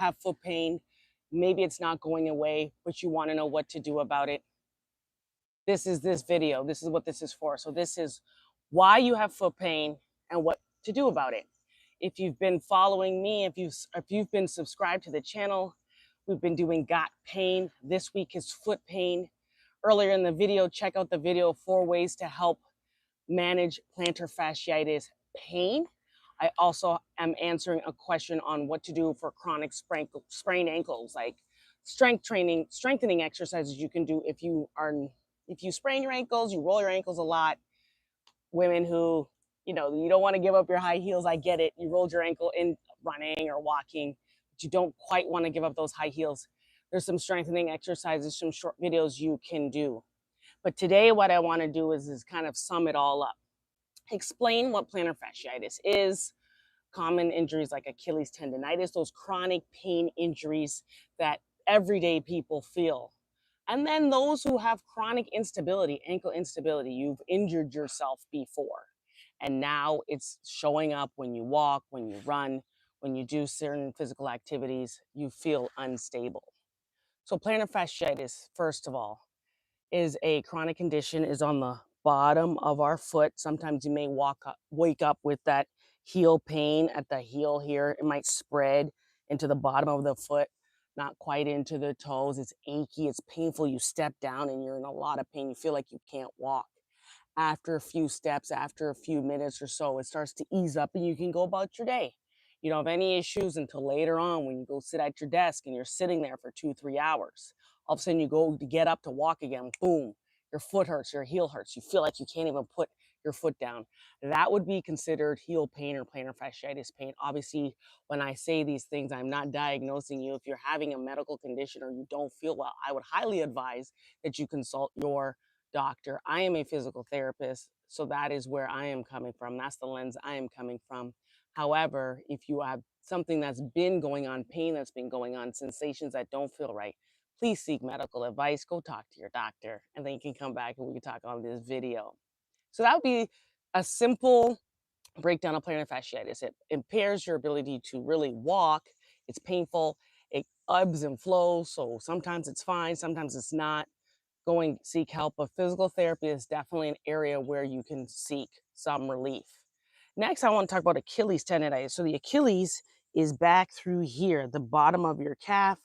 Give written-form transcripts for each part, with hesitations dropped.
have foot pain, maybe it's not going away, but you want to know what to do about it. This is this video. This is what this is for. So this is why you have foot pain and what to do about it. If you've been following me, if you've been subscribed to the channel, we've been doing got pain. This week is foot pain. Earlier in the video, check out the video 4 ways to help manage plantar fasciitis pain. I also am answering a question on what to do for chronic sprained ankles, like strengthening exercises you can do if you sprain your ankles, you roll your ankles a lot. Women who, you don't want to give up your high heels, I get it. You rolled your ankle in running or walking, but you don't quite want to give up those high heels. There's some strengthening exercises, some short videos you can do. But today what I want to do is kind of sum it all up. Explain what plantar fasciitis is, common injuries like Achilles tendonitis, those chronic pain injuries that everyday people feel. And then those who have chronic instability, ankle instability, you've injured yourself before. And now it's showing up when you walk, when you run, when you do certain physical activities, you feel unstable. So plantar fasciitis, first of all, is a chronic condition, is on the bottom of our foot. Sometimes you may wake up with that heel pain at the heel here. It might spread into the bottom of the foot, not quite into the toes. It's achy, it's painful. You step down and you're in a lot of pain. You feel like you can't walk. After a few steps, after a few minutes or so, it starts to ease up and you can go about your day. You don't have any issues until later on when you go sit at your desk and you're sitting there for 2-3 hours. All of a sudden you go to get up to walk again, boom, your foot hurts, your heel hurts. You feel like you can't even put your foot down. That would be considered heel pain or plantar fasciitis pain. Obviously, when I say these things, I'm not diagnosing you. If you're having a medical condition or you don't feel well, I would highly advise that you consult your doctor. I am a physical therapist, so that is where I am coming from. That's the lens I am coming from. However, if you have something that's been going on, pain that's been going on, sensations that don't feel right, please seek medical advice. Go talk to your doctor, and then you can come back and we can talk on this video. So that would be a simple breakdown of plantar fasciitis. It impairs your ability to really walk. It's painful. It ebbs and flows. So sometimes it's fine, sometimes it's not. Going seek help. But physical therapy is definitely an area where you can seek some relief. Next, I want to talk about Achilles tendonitis. So the Achilles is back through here, the bottom of your calf,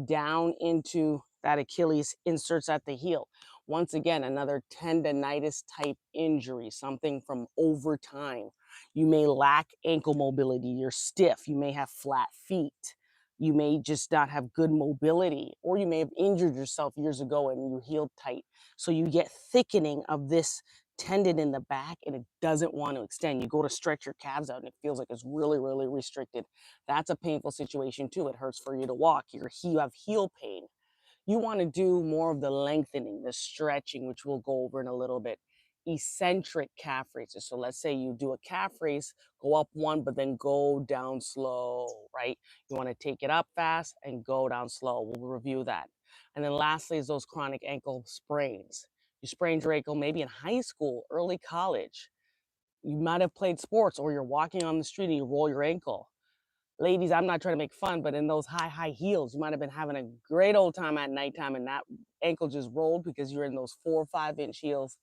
down into that Achilles, inserts at the heel. Once again, another tendonitis type injury, something from over time. You may lack ankle mobility, you're stiff, you may have flat feet, you may just not have good mobility, or you may have injured yourself years ago and you healed tight. So you get thickening of this tendon in the back and it doesn't want to extend. You go to stretch your calves out and it feels like it's really, really restricted. That's a painful situation too. It hurts for you to walk. You have heel pain. You want to do more of the lengthening, the stretching, which we'll go over in a little bit. Eccentric calf raises. So let's say you do a calf raise, go up one, but then go down slow, right? You want to take it up fast and go down slow. We'll review that. And then lastly is those chronic ankle sprains. You sprained your ankle maybe in high school, early college. You might have played sports or you're walking on the street and you roll your ankle. Ladies, I'm not trying to make fun, but in those high heels, you might have been having a great old time at nighttime and that ankle just rolled because you're in those 4 or 5-inch heels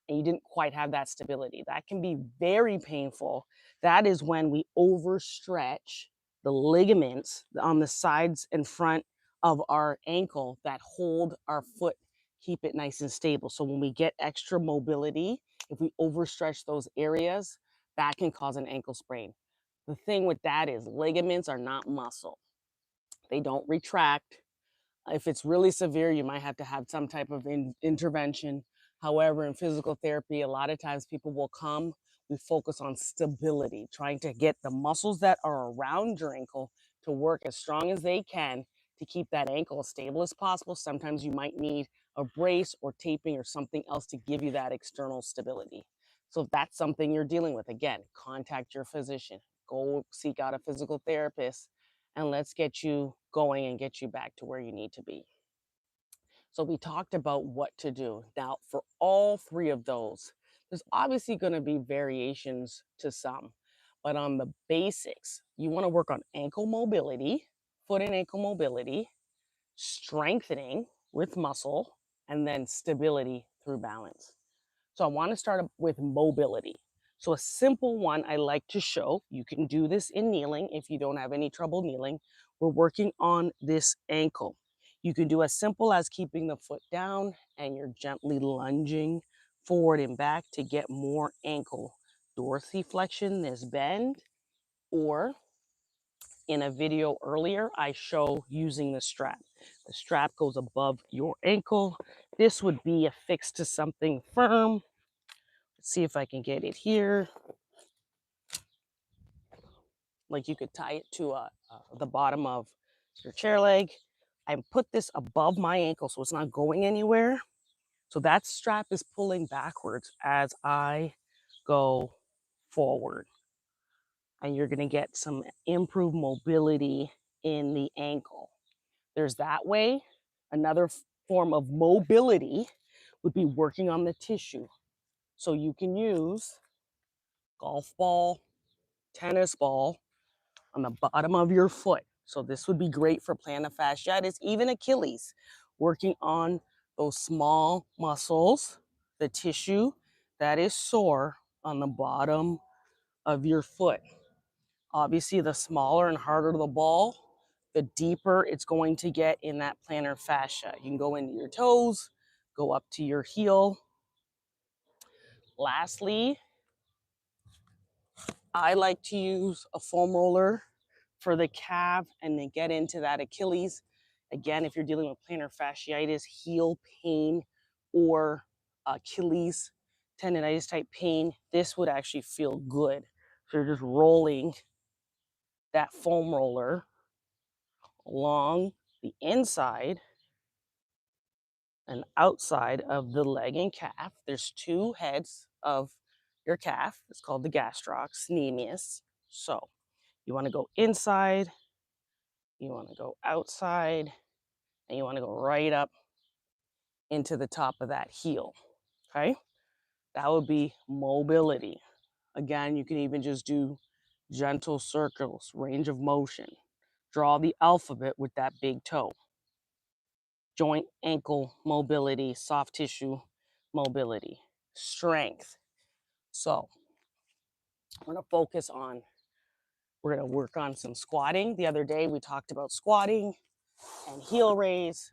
and you didn't quite have that stability. That can be very painful. That is when we overstretch the ligaments on the sides and front of our ankle that hold our foot, keep it nice and stable. So when we get extra mobility, if we overstretch those areas, that can cause an ankle sprain. The thing with that is ligaments are not muscle. They don't retract. If it's really severe, you might have to have some type of intervention. However, in physical therapy, a lot of times people will come, we focus on stability, trying to get the muscles that are around your ankle to work as strong as they can to keep that ankle as stable as possible. Sometimes you might need a brace or taping or something else to give you that external stability. So if that's something you're dealing with, again, contact your physician, go seek out a physical therapist, and let's get you going and get you back to where you need to be. So we talked about what to do. Now, for all 3 of those, there's obviously going to be variations to some, but on the basics, you want to work on ankle mobility foot and ankle mobility, strengthening with muscle, and then stability through balance. So I want to start with mobility. So a simple one I like to show, you can do this in kneeling if you don't have any trouble kneeling. We're working on this ankle. You can do as simple as keeping the foot down and you're gently lunging forward and back to get more ankle dorsiflexion, this bend, or in a video earlier, I show using the strap. The strap goes above your ankle. This would be affixed to something firm. Let's see if I can get it here. Like you could tie it to the bottom of your chair leg. I put this above my ankle so it's not going anywhere. So that strap is pulling backwards as I go forward. And you're going to get some improved mobility in the ankle. There's that way. Another form of mobility would be working on the tissue. So you can use golf ball, tennis ball on the bottom of your foot. So this would be great for plantar fasciitis, even Achilles, working on those small muscles, the tissue that is sore on the bottom of your foot. Obviously, the smaller and harder the ball, the deeper it's going to get in that plantar fascia. You can go into your toes, go up to your heel. Lastly, I like to use a foam roller for the calf and then get into that Achilles. Again, if you're dealing with plantar fasciitis, heel pain, or Achilles tendonitis type pain, this would actually feel good. So you're just rolling that foam roller along the inside and outside of the leg and calf. There's two heads of your calf. It's called the gastroc, sneamius. So you want to go inside, you want to go outside, and you want to go right up into the top of that heel. Okay, that would be mobility. Again, you can even just do gentle circles, range of motion. Draw the alphabet with that big toe. Joint ankle mobility, soft tissue mobility, strength. So I'm going to focus on, we're going to work on some squatting. The other day we talked about squatting and heel raise.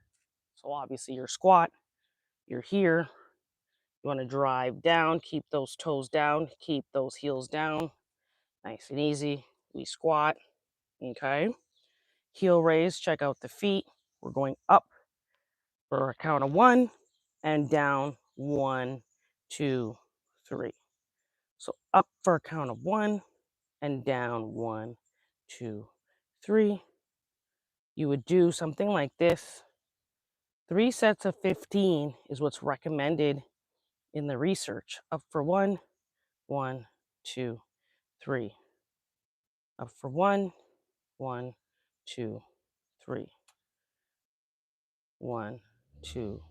So obviously your squat, you're here. You want to drive down, keep those toes down, keep those heels down. Nice and easy. We squat, okay? Heel raise, check out the feet. We're going up for a count of 1 and down 1, 2, 3. So up for a count of 1 and down 1, 2, 3. You would do something like this. 3 sets of 15 is what's recommended in the research. Up for 1, 1, 2, 3. Up for 1, 1, 2, 3. 1, 2,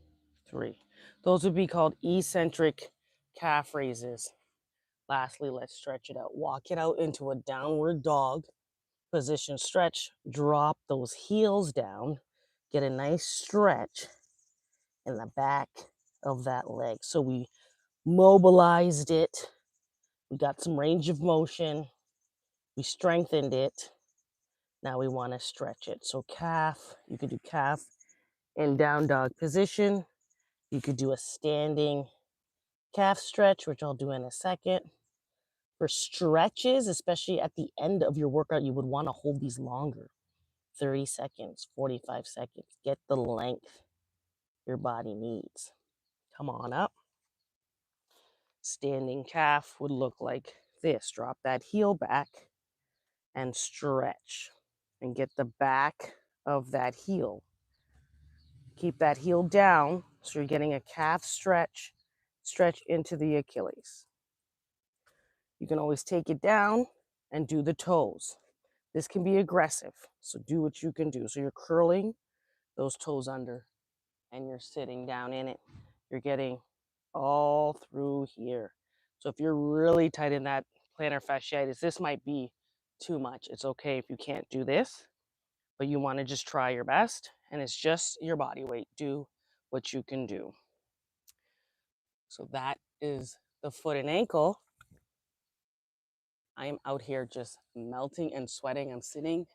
3. Those would be called eccentric calf raises. Lastly, let's stretch it out. Walk it out into a downward dog position. Stretch, drop those heels down. Get a nice stretch in the back of that leg. So we mobilized it. We got some range of motion. We strengthened it. Now we want to stretch it. So calf, you could do calf in down dog position. You could do a standing calf stretch, which I'll do in a second. For stretches, especially at the end of your workout, you would want to hold these longer. 30 seconds, 45 seconds. Get the length your body needs. Come on up. Standing calf would look like this. Drop that heel back and stretch and get the back of that heel. Keep that heel down so you're getting a calf stretch into the Achilles. You can always take it down and do the toes. This can be aggressive, so do what you can do. So you're curling those toes under and you're sitting down in it. You're getting all through here. So if you're really tight in that plantar fasciitis, this might be too much. It's okay if you can't do this, but you want to just try your best, and it's just your body weight. Do what you can do. So that is the foot and ankle. I am out here just melting and sweating. I'm sitting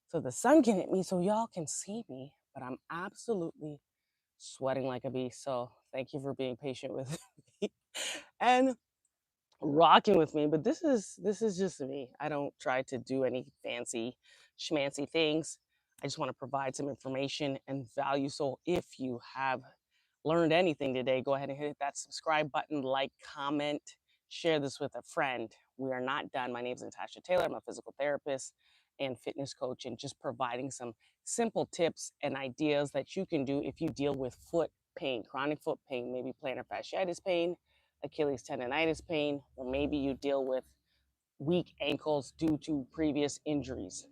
so the sun can hit me so y'all can see me, but I'm absolutely sweating like a beast. So thank you for being patient with me and rocking with me. But this is just me. I don't try to do any fancy schmancy things. I just want to provide some information and value. So if you have learned anything today, go ahead and hit that subscribe button, like, comment, share this with a friend. We are not done. My name is Natasha Taylor. I'm a physical therapist and fitness coach, and just providing some simple tips and ideas that you can do if you deal with foot pain, chronic foot pain, maybe plantar fasciitis pain, Achilles tendonitis pain, or maybe you deal with weak ankles due to previous injuries.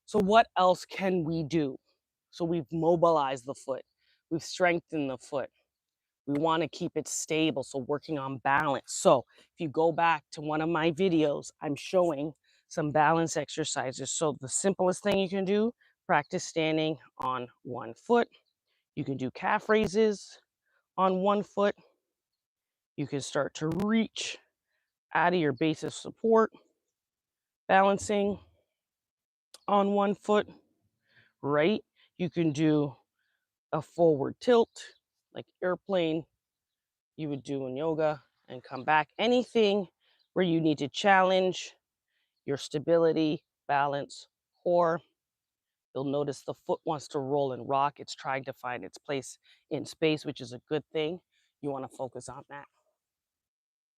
So what else can we do? So we've mobilized the foot. We've strengthened the foot. We want to keep it stable, so working on balance. So if you go back to one of my videos, I'm showing some balance exercises. So the simplest thing you can do, practice standing on one foot. You can do calf raises on one foot. You can start to reach out of your base of support, balancing on one foot, right? You can do a forward tilt, like airplane you would do in yoga, and come back. Anything where you need to challenge your stability, balance, core. You'll notice the foot wants to roll and rock. It's trying to find its place in space, which is a good thing. You want to focus on that.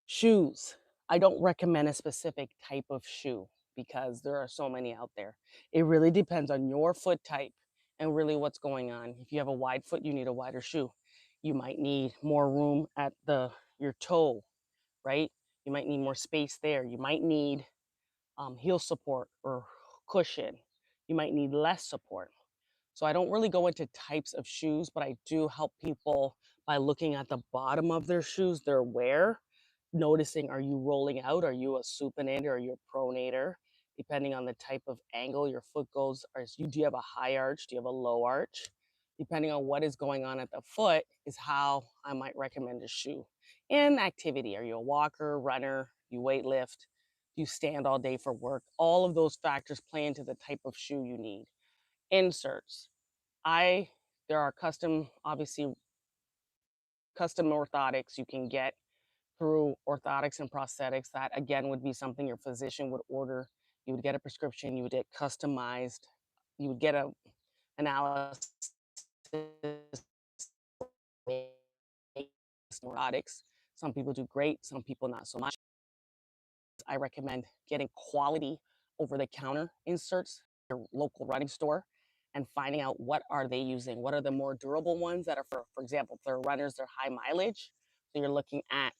Shoes. I don't recommend a specific type of shoe because there are so many out there. It really depends on your foot type and really what's going on. If you have a wide foot, you need a wider shoe. You might need more room at your toe, right? You might need more space there. You might need heel support or cushion. You might need less support. So I don't really go into types of shoes, but I do help people by looking at the bottom of their shoes, their wear, noticing, are you rolling out? Are you a supinator? Are you a pronator? Depending on the type of angle your foot goes, do you have a high arch? Do you have a low arch? Depending on what is going on at the foot is how I might recommend a shoe. And activity, are you a walker, runner? You weight lift? You stand all day for work? All of those factors play into the type of shoe you need. Inserts. There are obviously custom orthotics you can get through orthotics and prosthetics. That again would be something your physician would order. You would get a prescription, you would get customized, you would get a analysis orthotics. Some people do great, some people not so much. I recommend getting quality over-the-counter inserts at your local running store and finding out what are they using. What are the more durable ones that are for example, if they're runners, they're high mileage. So you're looking at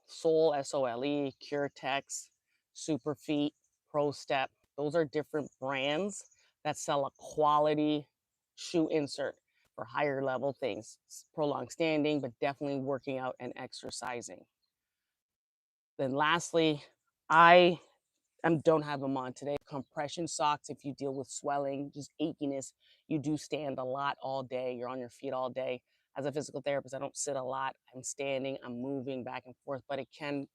Sole, S-O-L-E, Curetex, Superfeet, ProStep. Those are different brands that sell a quality shoe insert for higher level things, prolonged standing, but definitely working out and exercising. Then lastly, I don't have them on today. Compression socks, if you deal with swelling, just achiness, you do stand a lot all day, you're on your feet all day. As a physical therapist, I don't sit a lot. I'm standing, I'm moving back and forth, but it can,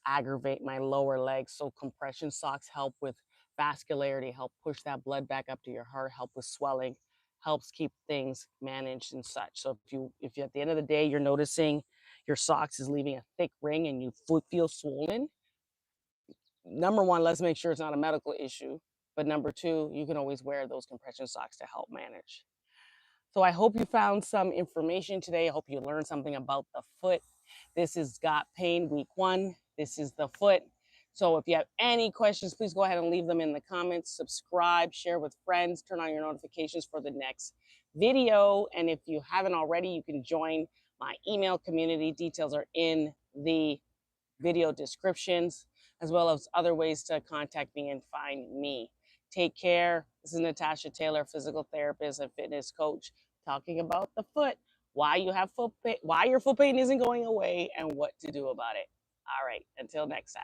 aggravate my lower legs. So compression socks help with vascularity, help push that blood back up to your heart, help with swelling, helps keep things managed and such. So if you at the end of the day, you're noticing your socks is leaving a thick ring and you feel swollen, number one, let's make sure it's not a medical issue. But number two, you can always wear those compression socks to help manage. So I hope you found some information today. I hope you learned something about the foot. This is Got Pain Week 1. This is the foot. So if you have any questions, please go ahead and leave them in the comments. Subscribe, share with friends, turn on your notifications for the next video. And if you haven't already, you can join my email community. Details are in the video descriptions, as well as other ways to contact me and find me. Take care. This is Natasha Taylor, physical therapist and fitness coach, talking about the foot, why you have foot pain, why your foot pain isn't going away, and what to do about it. All right, until next time.